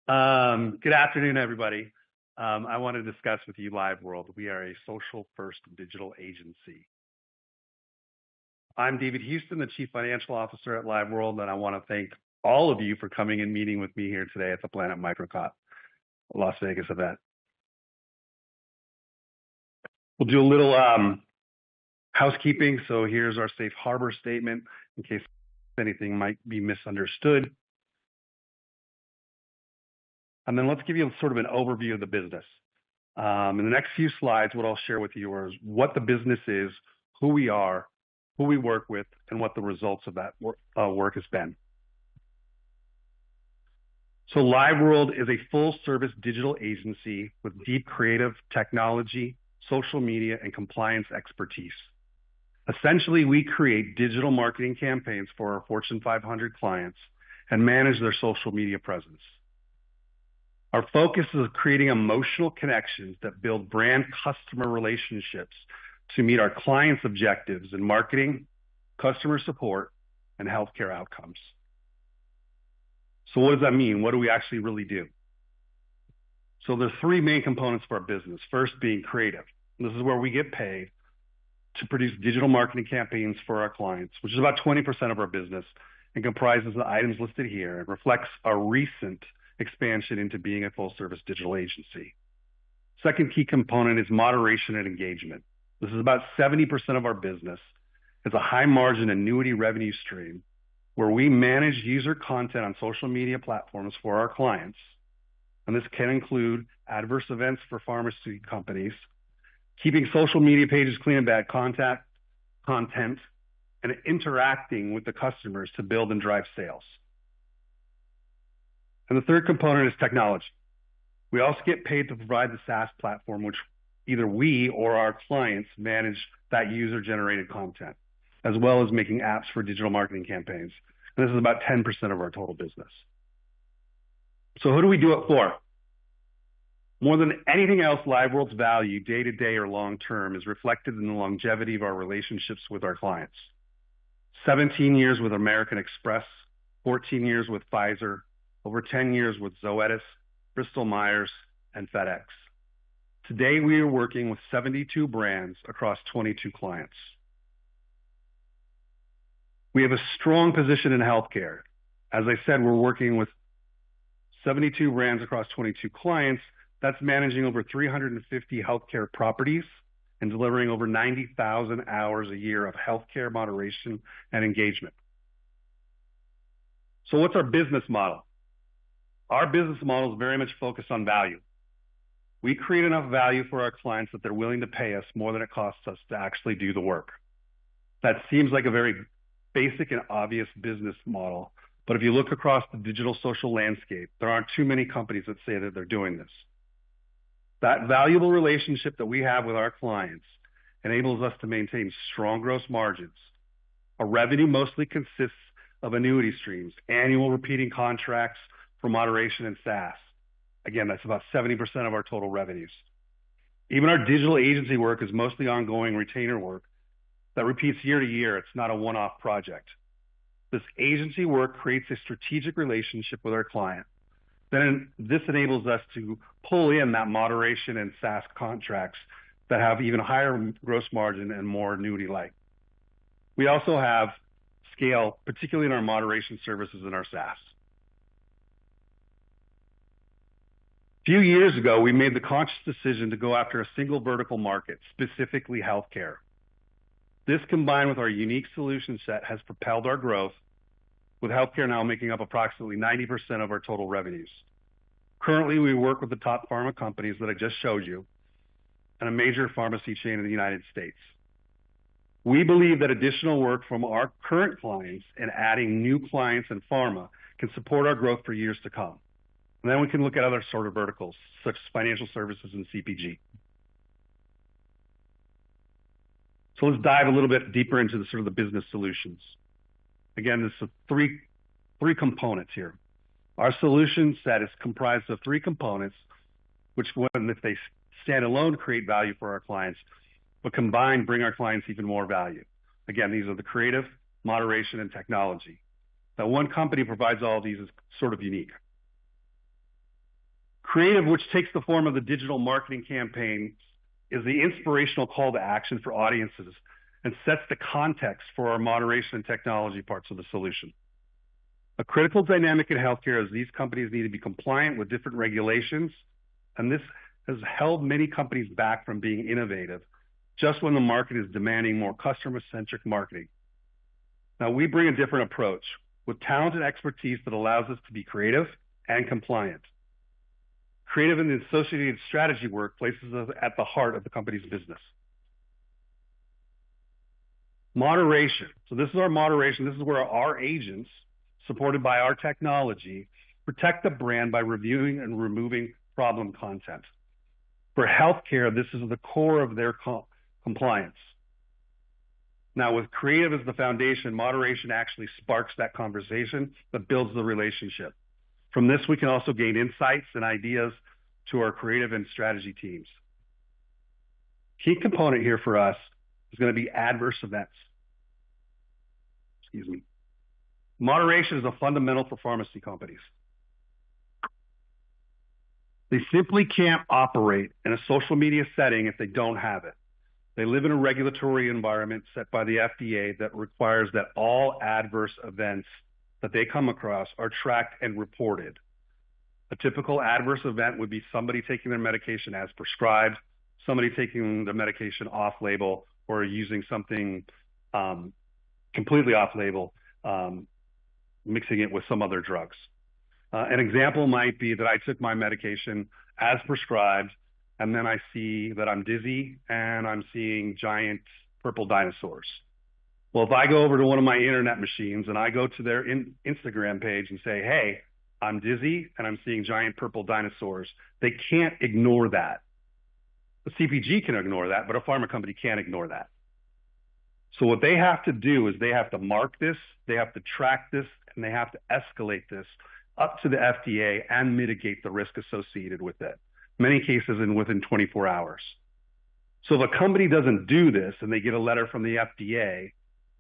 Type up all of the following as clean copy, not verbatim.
Good afternoon, everybody. I want to discuss with you LiveWorld. We are a social-first digital agency. I'm David Houston, the Chief Financial Officer at LiveWorld, and I want to thank all of you for coming and meeting with me here today at the Planet MicroCap Las Vegas event. We'll do a little housekeeping. So here's our safe harbor statement in case anything might be misunderstood. And then let's give you sort of an overview of the business. In the next few slides, what I'll share with you is what the business is, who we are, who we work with, and what the results of that work has been. So LiveWorld is a full-service digital agency with deep creative technology, social media, and compliance expertise. Essentially, we create digital marketing campaigns for our Fortune 500 clients and manage their social media presence. Our focus is creating emotional connections that build brand customer relationships to meet our clients' objectives in marketing, customer support, and healthcare outcomes. So what does that mean? What do we actually really do? So there's three main components of our business. First being creative. This is where we get paid to produce digital marketing campaigns for our clients, which is about 20% of our business and comprises the items listed here and reflects our recent expansion into being a full-service digital agency. Second key component is moderation and engagement. This is about 70% of our business. It's a high-margin annuity revenue stream where we manage user content on social media platforms for our clients. And this can include adverse events for pharmacy companies, keeping social media pages clean of bad content, and interacting with the customers to build and drive sales. And the third component is technology. We also get paid to provide the SaaS platform, which either we or our clients manage that user-generated content, as well as making apps for digital marketing campaigns. And this is about 10% of our total business. So who do we do it for? More than anything else, LiveWorld's value, day-to-day or long-term, is reflected in the longevity of our relationships with our clients. 17 years with American Express, 14 years with Pfizer, over 10 years with Zoetis, Bristol Myers, and FedEx. Today, we are working with 72 brands across 22 clients. We have a strong position in healthcare. As I said, we're working with 72 brands across 22 clients. That's managing over 350 healthcare properties and delivering over 90,000 hours a year of healthcare moderation and engagement. So what's our business model? Our business model is very much focused on value. We create enough value for our clients that they're willing to pay us more than it costs us to actually do the work. That seems like a very basic and obvious business model, but if you look across the digital social landscape, there aren't too many companies that say that they're doing this. That valuable relationship that we have with our clients enables us to maintain strong gross margins. Our revenue mostly consists of annuity streams, annual repeating contracts for moderation and SaaS. Again, that's about 70% of our total revenues. Even our digital agency work is mostly ongoing retainer work that repeats year to year. It's not a one-off project. This agency work creates a strategic relationship with our client. Then this enables us to pull in that moderation and SaaS contracts that have even higher gross margin and more annuity-like. We also have scale, particularly in our moderation services and our SaaS. A few years ago, we made the conscious decision to go after a single vertical market, specifically healthcare. This, combined with our unique solution set, has propelled our growth, with healthcare now making up approximately 90% of our total revenues. Currently, we work with the top pharma companies that I just showed you and a major pharmacy chain in the United States. We believe that additional work from our current clients and adding new clients in pharma can support our growth for years to come. And then we can look at other sort of verticals, such as financial services and CPG. So let's dive a little bit deeper into the sort of the business solutions. Again, there's three components here. Our solution set is comprised of three components, which, when if they stand alone, create value for our clients, but combined, bring our clients even more value. Again, these are the creative, moderation, and technology. Now, one company provides all of these is sort of unique. Creative, which takes the form of the digital marketing campaign, is the inspirational call to action for audiences and sets the context for our moderation and technology parts of the solution. A critical dynamic in healthcare is these companies need to be compliant with different regulations, and this has held many companies back from being innovative just when the market is demanding more customer-centric marketing. Now, we bring a different approach with talent and expertise that allows us to be creative and compliant. Creative and associated strategy work places us at the heart of the company's business. Moderation. So this is our moderation. This is where our agents, supported by our technology, protect the brand by reviewing and removing problem content. For healthcare, this is the core of their compliance. Now, with creative as the foundation, moderation actually sparks that conversation that builds the relationship. From this, we can also gain insights and ideas to our creative and strategy teams. Key component here for us is going to be adverse events. Excuse me. Moderation is a fundamental for pharmacy companies. They simply can't operate in a social media setting if they don't have it. They live in a regulatory environment set by the FDA that requires that all adverse events that they come across are tracked and reported. A typical adverse event would be somebody taking their medication as prescribed, somebody taking the medication off-label, or using something completely off-label, mixing it with some other drugs. An example might be that I took my medication as prescribed, and then I see that I'm dizzy and I'm seeing giant purple dinosaurs. Well, if I go over to one of my internet machines and I go to their Instagram page and say, hey, I'm dizzy and I'm seeing giant purple dinosaurs, they can't ignore that. The CPG can ignore that, but a pharma company can't ignore that. So what they have to do is they have to mark this, they have to track this, and they have to escalate this up to the FDA and mitigate the risk associated with it. Many cases within 24 hours. So if a company doesn't do this and they get a letter from the FDA,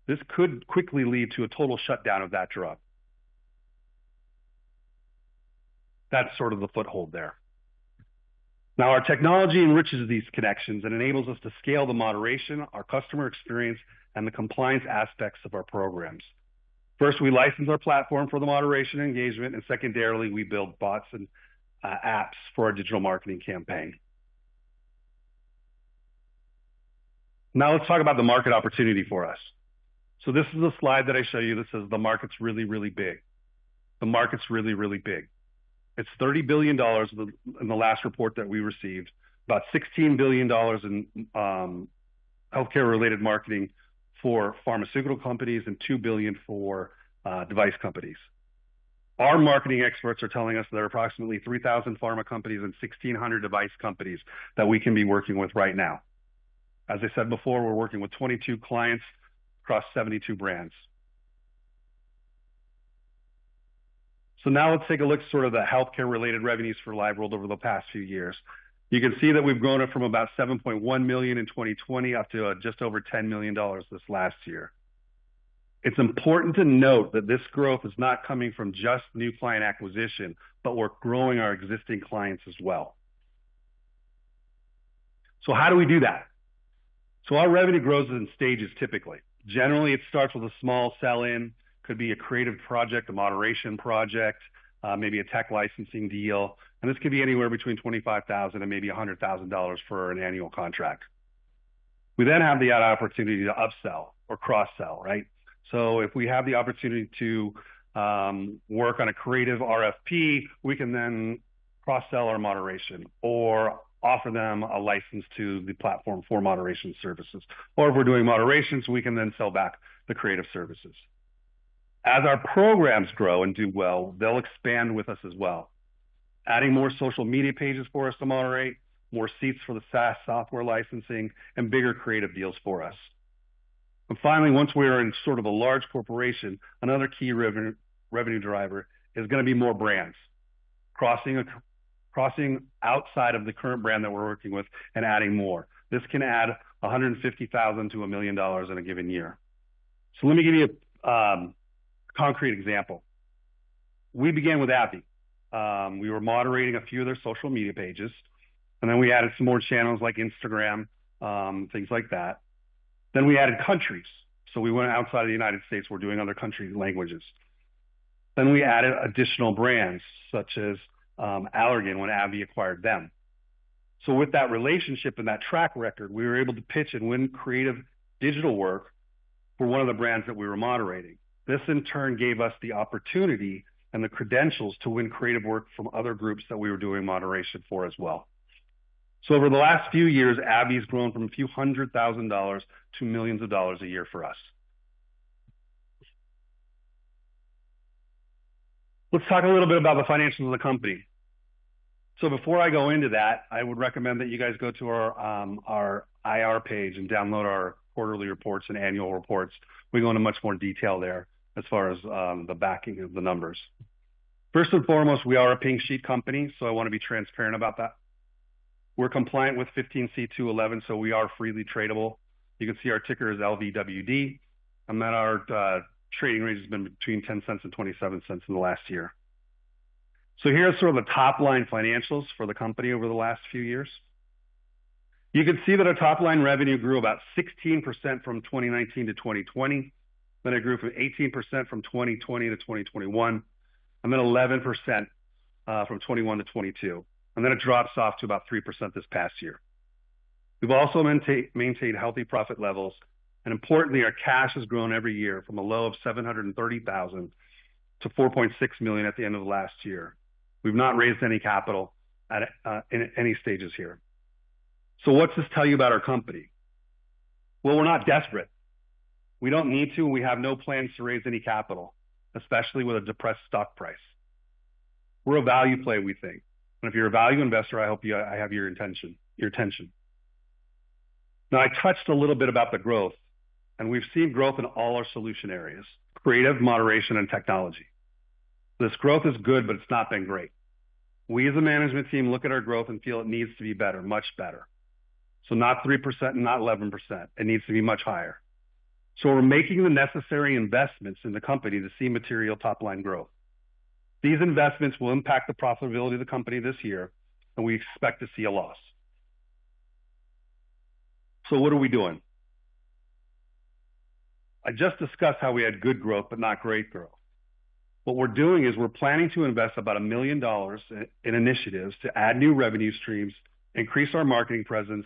this could quickly lead to a total shutdown of that drug. That's sort of the foothold there. Now, our technology enriches these connections and enables us to scale the moderation, our customer experience, and the compliance aspects of our programs. First, we license our platform for the moderation and engagement, and secondarily, we build bots and apps for our digital marketing campaign. Now let's talk about the market opportunity for us. So this is a slide that I show you that says the market's really, really big. The market's really, really big. It's $30 billion in the last report that we received, about $16 billion in healthcare-related marketing for pharmaceutical companies and $2 billion for device companies. Our marketing experts are telling us there are approximately 3,000 pharma companies and 1,600 device companies that we can be working with right now. As I said before, we're working with 22 clients across 72 brands. So now let's take a look at sort of the healthcare-related revenues for LiveWorld over the past few years. You can see that we've grown it from about $7.1 million in 2020 up to just over $10 million this last year. It's important to note that this growth is not coming from just new client acquisition, but we're growing our existing clients as well. So how do we do that? So our revenue grows in stages typically. Generally, it starts with a small sell-in, could be a creative project, a moderation project, maybe a tech licensing deal. And this could be anywhere between $25,000 and maybe $100,000 for an annual contract. We then have the opportunity to upsell or cross-sell, right? So if we have the opportunity to work on a creative RFP, we can then cross-sell our moderation or offer them a license to the platform for moderation services. Or if we're doing moderations, we can then sell back the creative services. As our programs grow and do well, they'll expand with us as well, adding more social media pages for us to moderate, more seats for the SaaS software licensing, and bigger creative deals for us. And finally, once we are in sort of a large corporation, another key revenue driver is going to be more brands, crossing outside of the current brand that we're working with and adding more. This can add $150,000 to $1 million in a given year. So let me give you a concrete example. We began with AbbVie. We were moderating a few of their social media pages. And then we added some more channels like Instagram, things like that. Then we added countries. So we went outside of the United States. We're doing other country languages. Then we added additional brands such as Allergan when AbbVie acquired them. So with that relationship and that track record, we were able to pitch and win creative digital work for one of the brands that we were moderating. This in turn gave us the opportunity and the credentials to win creative work from other groups that we were doing moderation for as well. So over the last few years, AbbVie's grown from a few $100,000 to millions of dollars a year for us. Let's talk a little bit about the financials of the company. So before I go into that, I would recommend that you guys go to our IR page and download our quarterly reports and annual reports. We go into much more detail there as far as the backing of the numbers. First and foremost, we are a pink sheet company, so I want to be transparent about that. We're compliant with 15C211, so we are freely tradable. You can see our ticker is LVWD, and then our trading range has been between 10 cents and 27 cents in the last year. So here's sort of the top line financials for the company over the last few years. You can see that our top line revenue grew about 16% from 2019 to 2020. Then it grew from 18% from 2020 to 2021, and then 11% from 21 to 22. And then it drops off to about 3% this past year. We've also maintained healthy profit levels. And importantly, our cash has grown every year from a low of $730,000 to $4.6 million at the end of the last year. We've not raised any capital in any stages here. So what's this tell you about our company? Well, we're not desperate. We don't need to, and we have no plans to raise any capital, especially with a depressed stock price. We're a value play, we think. And if you're a value investor, I hope I have your attention. Now, I touched a little bit about the growth, and we've seen growth in all our solution areas: creative, moderation, and technology. This growth is good, but it's not been great. We as a management team look at our growth and feel it needs to be better, much better. So not 3% and not 11%. It needs to be much higher. So we're making the necessary investments in the company to see material top-line growth. These investments will impact the profitability of the company this year, and we expect to see a loss. So what are we doing? I just discussed how we had good growth, but not great growth. What we're doing is we're planning to invest about $1 million in initiatives to add new revenue streams, increase our marketing presence,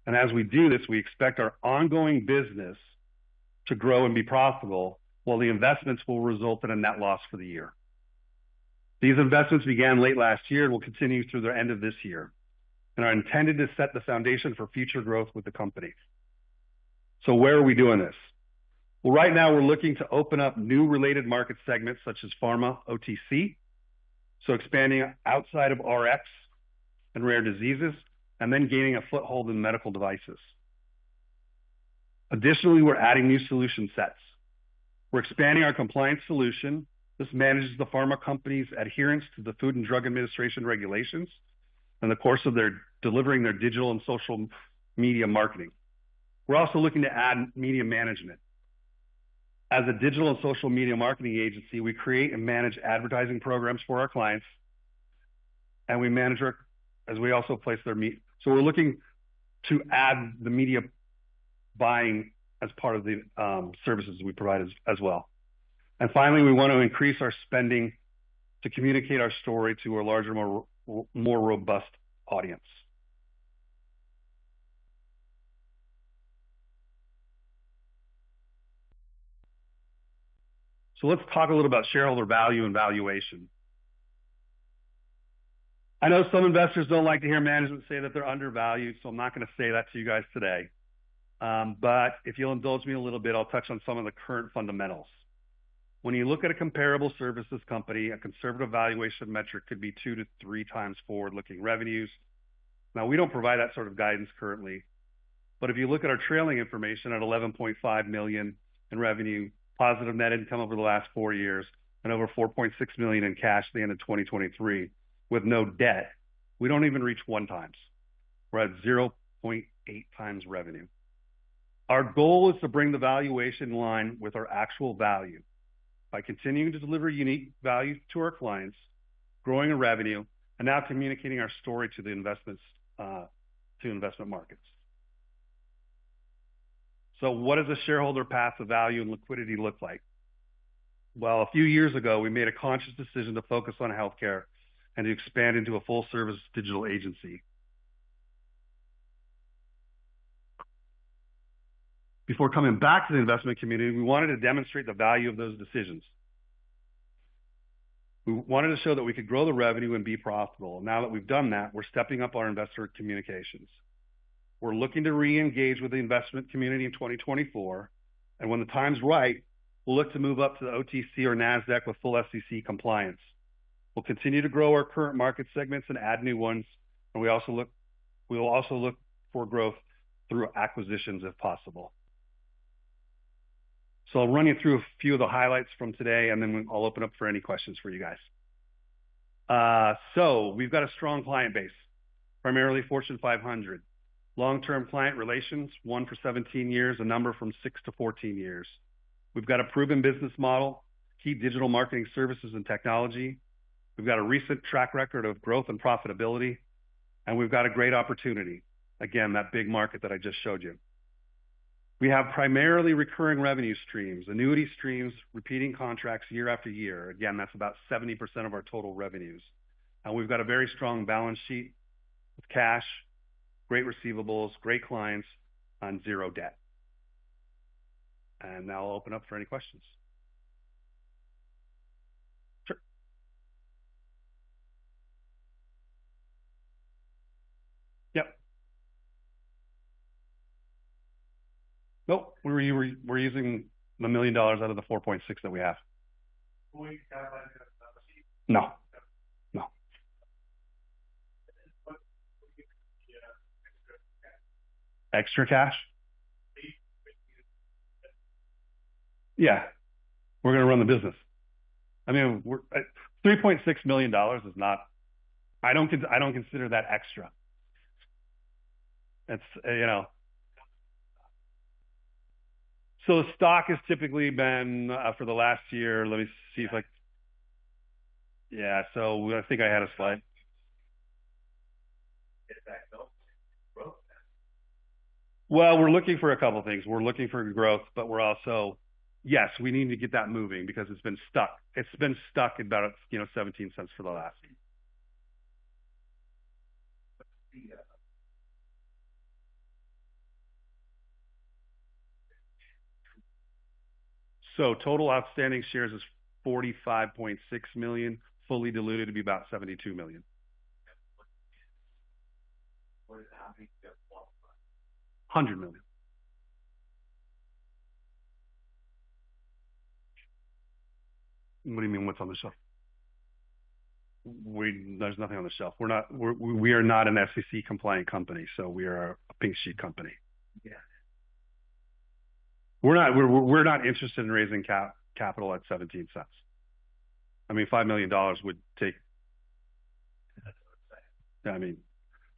and as we do this, we expect our ongoing business to grow and be profitable, while the investments will result in a net loss for the year. These investments began late last year and will continue through the end of this year, and are intended to set the foundation for future growth with the company. So where are we doing this? Well, right now we're looking to open up new related market segments such as pharma, OTC, so expanding outside of RX and rare diseases, and then gaining a foothold in medical devices. Additionally, we're adding new solution sets. We're expanding our compliance solution. This manages the pharma company's adherence to the Food and Drug Administration regulations in the course of their delivering their digital and social media marketing. We're also looking to add media management. As a digital and social media marketing agency, we create and manage advertising programs for our clients, and we manage as we also place their media. So we're looking to add the media buying as part of the services we provide as well. And finally, we want to increase our spending to communicate our story to a larger, more robust audience. So let's talk a little about shareholder value and valuation. I know some investors don't like to hear management say that they're undervalued, so I'm not going to say that to you guys today. But if you'll indulge me a little bit, I'll touch on some of the current fundamentals. When you look at a comparable services company, a conservative valuation metric could be 2 to 3 times forward-looking revenues. Now, we don't provide that sort of guidance currently, but if you look at our trailing information at $11.5 million in revenue, positive net income over the last 4 years, and over $4.6 million in cash at the end of 2023, with no debt, we don't even reach 1 times. We're at 0.8 times revenue. Our goal is to bring the valuation in line with our actual value by continuing to deliver unique value to our clients, growing in revenue, and now communicating our story to the investment markets. So what does a shareholder path of value and liquidity look like? Well, a few years ago, we made a conscious decision to focus on healthcare and to expand into a full-service digital agency. Before coming back to the investment community, we wanted to demonstrate the value of those decisions. We wanted to show that we could grow the revenue and be profitable. Now that we've done that, we're stepping up our investor communications. We're looking to re-engage with the investment community in 2024, and when the time's right, we'll look to move up to the OTC or NASDAQ with full SEC compliance. We'll continue to grow our current market segments and add new ones, and we will also look for growth through acquisitions if possible. So I'll run you through a few of the highlights from today, and then I'll open up for any questions for you guys. So we've got a strong client base, primarily Fortune 500. Long-term client relations, one for 17 years, a number from 6 to 14 years. We've got a proven business model, key digital marketing services and technology. We've got a recent track record of growth and profitability, and we've got a great opportunity. Again, that big market that I just showed you. We have primarily recurring revenue streams, annuity streams, repeating contracts year after year. Again, that's about 70% of our total revenues. And we've got a very strong balance sheet with cash, great receivables, great clients, and zero debt. And now I'll open up for any questions. Sure. Yep. Nope, we're using $1 million out of the 4.6 that we have. No, no. Extra cash? Yeah, we're going to run the business. I mean, $3.6 million is not. I don't consider that extra. It's So the stock has typically been for the last year. Let me see if yeah. So I think I had a slide. Well, we're looking for a couple of things. We're looking for growth, but we're also, yes, we need to get that moving because it's been stuck. It's been stuck at about 17 cents for the last. So total outstanding shares is 45.6 million, fully diluted to be about 72 million. 100 million. What do you mean? What's on the shelf? There's nothing on the shelf. We are not an SEC compliant company, so we are a pink sheet company. Yeah. We're not interested in raising capital at 17 cents. I mean, $5 million would take. I mean,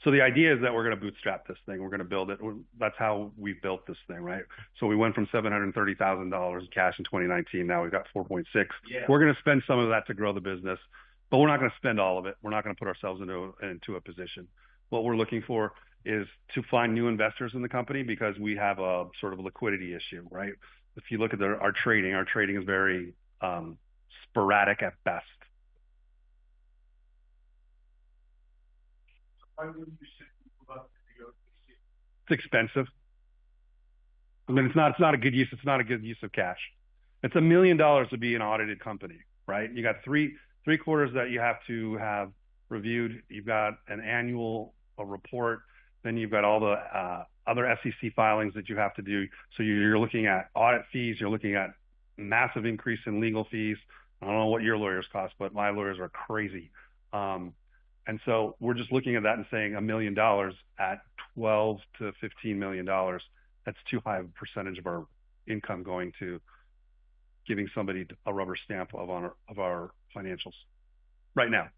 so the idea is that we're going to bootstrap this thing. We're going to build it. That's how we built this thing, right? So we went from $730,000 cash in 2019. Now we've got 4.6. Yeah. We're going to spend some of that to grow the business, but we're not going to spend all of it. We're not going to put ourselves into a position. What we're looking for is to find new investors in the company because we have a sort of liquidity issue, right? If you look at our trading is very sporadic at best. Why wouldn't you say about the OTC? It's expensive. I mean, it's not a good use. It's not a good use of cash. It's $1 million to be an audited company, right? You got three quarters that you have to have reviewed. You've got an annual report. Then you've got all the other SEC filings that you have to do. So you're looking at audit fees. You're looking at massive increase in legal fees. I don't know what your lawyers cost, but my lawyers are crazy. And so we're just looking at that and saying $1 million at $12 to $15 million. That's too high of a percentage of our income going to giving somebody a rubber stamp of our financials right now.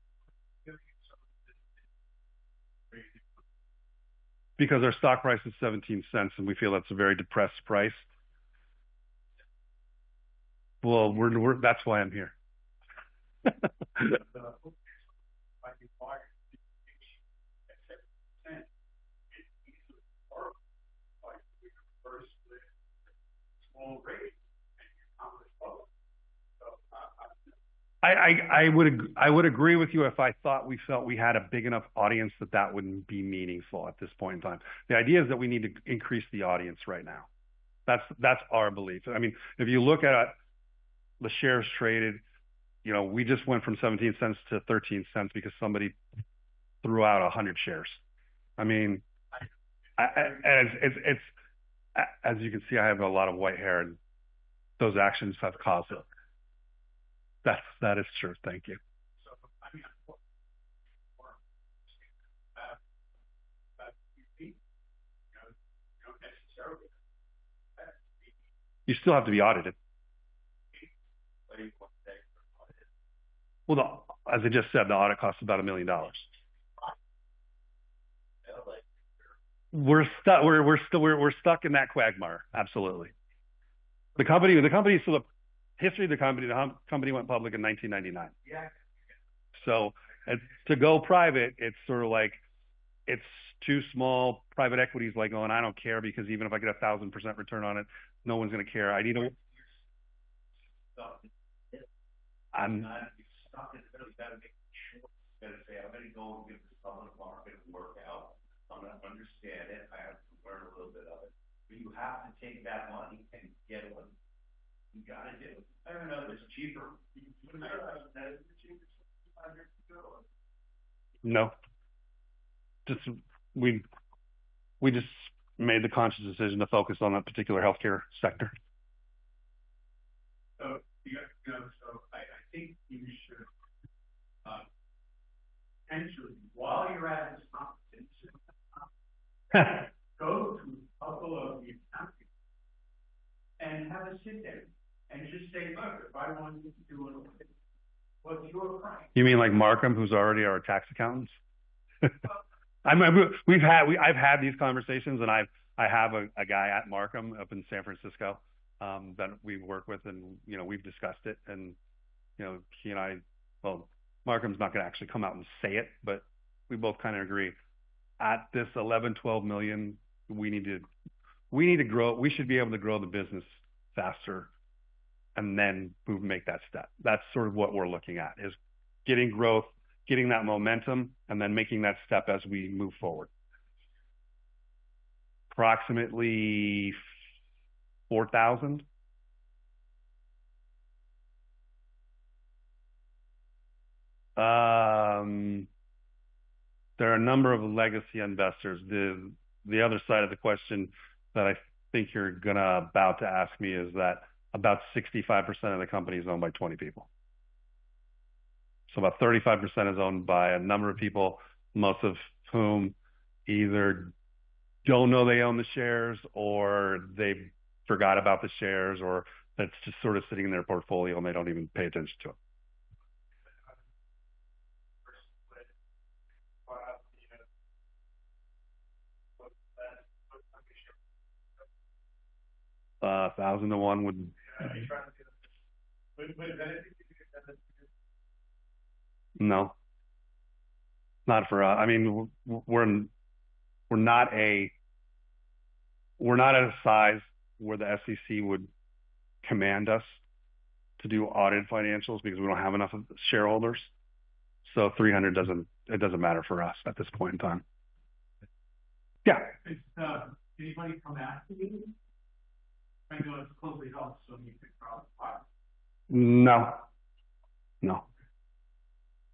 Because our stock price is 17 cents and we feel that's a very depressed price. Well, that's why I'm here. I would agree with you if I thought we felt we had a big enough audience that wouldn't be meaningful at this point in time. The idea is that we need to increase the audience right now. That's our belief. I mean, if you look at the shares traded, we just went from 17 cents to 13 cents because somebody threw out 100 shares. I mean, it's as you can see, I have a lot of white hair, and those actions have caused it. That is true. Thank you. You still have to be audited. Well, as I just said, the audit costs about $1 million. We're stuck in that quagmire. Absolutely. The company. So the history of the company went public in 1999. Yeah. So to go private, it's sort of like it's too small. Private equity is like going, I don't care because even if I get 1,000% return on it, no one's going to care. I need to. I'm stuck in the middle. You got to make sure. You got to say, I'm going to go and give this public market a workout. I'm going to understand it. I have to learn a little bit of it. But you have to take that money and get it. You got to do it. I don't know. It's cheaper. No. Just we just made the conscious decision to focus on that particular healthcare sector. So I think you should potentially, while you're at this conference, go to a couple of the accounting and have a sit down and just say, look, if I wanted to do it, what's your price? You mean like Markham, who's already our tax accountants? I've had these conversations, and I have a guy at Markham up in San Francisco that we work with, and we've discussed it, and he and I, well, Markham's not going to actually come out and say it, but we both kind of agree at this 11-12 million, we need to grow. We should be able to grow the business faster, and then make that step. That's sort of what we're looking at, is getting growth, getting that momentum, and then making that step as we move forward. Approximately 4,000. There are a number of legacy investors. The other side of the question that I think you're about to ask me is that about 65% of the company is owned by 20 people. So about 35% is owned by a number of people, most of whom either don't know they own the shares, or they forgot about the shares, or that's just sort of sitting in their portfolio and they don't even pay attention to it. 1,000 to 1 would. No, not for us. I mean, we're not at a size where the SEC would command us to do audited financials because we don't have enough shareholders. So 300 doesn't matter for us at this point in time. Yeah. Anybody come after you? I know it's closely held, so you can probably file. No.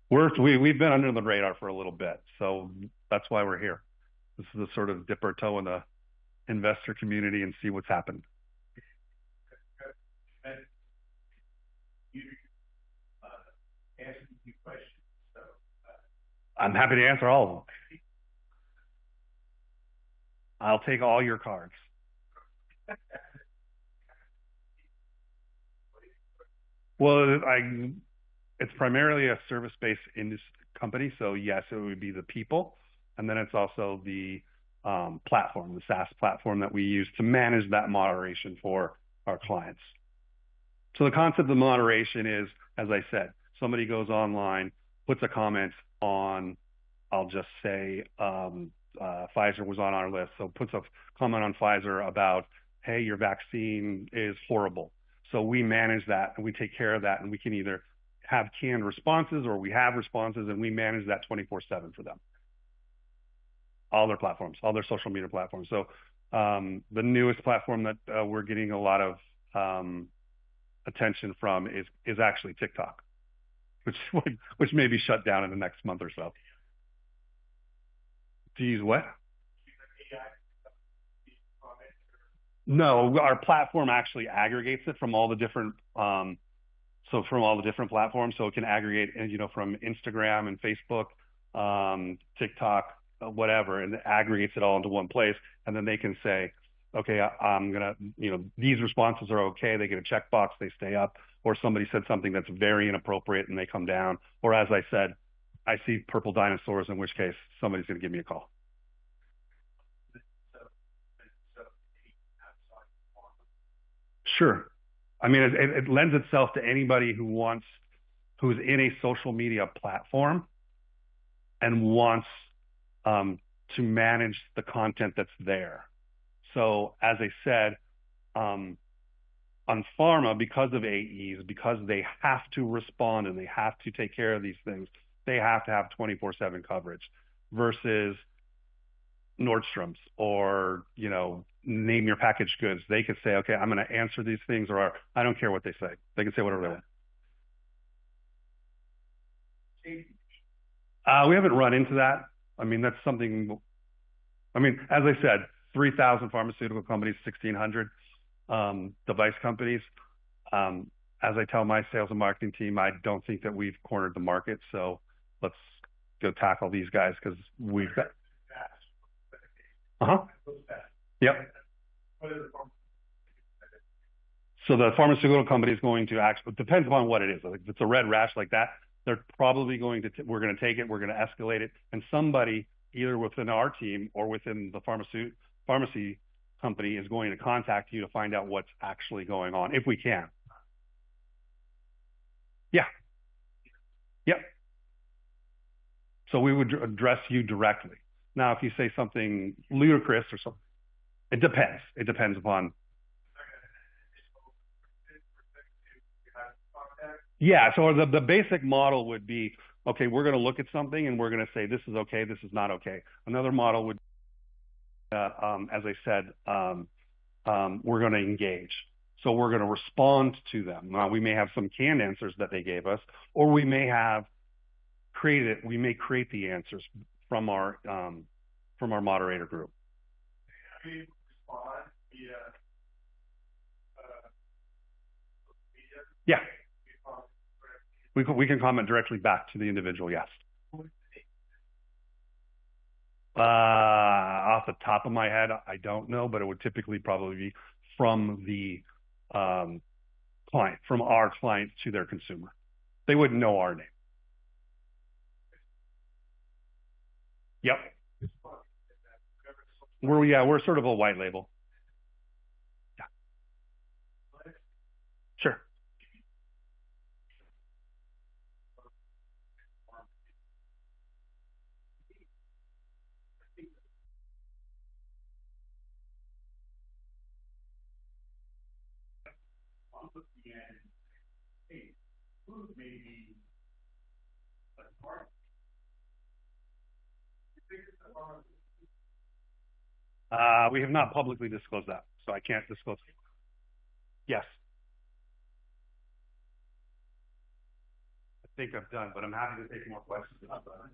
We've been under the radar for a little bit, so that's why we're here. This is to sort of dip our toe in the investor community and see what's happened. Asking you questions, so I'm happy to answer all of them. I'll take all your cards. Well, it's primarily a service-based company, so yes, it would be the people, and then it's also the platform, the SaaS platform that we use to manage that moderation for our clients. So the concept of moderation is, as I said, somebody goes online, puts a comment, on, I'll just say, Pfizer was on our list. So puts a comment on Pfizer about, hey, your vaccine is horrible. So we manage that and we take care of that, and we can either have canned responses or we have responses, and we manage that 24/7 for them. All their platforms, all their social media platforms. So the newest platform that we're getting a lot of attention from is actually TikTok, which may be shut down in the next month or so. To use what? No, our platform actually aggregates it from all the different platforms, so it can aggregate, from Instagram and Facebook, TikTok, whatever, and it aggregates it all into one place, and then they can say, okay, I'm gonna, these responses are okay. They get a checkbox, they stay up, or somebody said something that's very inappropriate and they come down, or as I said, I see purple dinosaurs, in which case somebody's gonna give me a call. Sure. I mean, it lends itself to anybody who's in a social media platform and wants to manage the content that's there. So as I said, on pharma, because of AEs, because they have to respond and they have to take care of these things, they have to have 24/7 coverage versus Nordstrom's or, name your packaged goods. They could say, okay, I'm going to answer these things, or I don't care what they say. They can say whatever they want. We haven't run into that. I mean, that's something, as I said, 3,000 pharmaceutical companies, 1,600 device companies. As I tell my sales and marketing team, I don't think that we've cornered the market. So let's go tackle these guys because we've got. Yep. So the pharmaceutical company is going to actually, it depends upon what it is. If it's a red rash like that, they're probably we're going to take it, we're going to escalate it, and somebody either within our team or within the pharmacy company is going to contact you to find out what's actually going on, if we can. Yeah. Yep. So we would address you directly. Now, if you say something ludicrous or something, it depends. It depends upon. Yeah. So the basic model would be, okay, we're going to look at something and we're going to say, this is okay, this is not okay. Another model would, as I said, we're going to engage. So we're going to respond to them. Now, we may have some canned answers that they gave us, or we may create the answers from our moderator group. Yeah. We can comment directly back to the individual, yes. Off the top of my head, I don't know, but it would typically probably be from the client, from our client to their consumer. They wouldn't know our name. Yep. We're sort of a white label. Yeah. Sure. We have not publicly disclosed that, so I can't disclose. Yes. I think I'm done, but I'm happy to take more questions about that.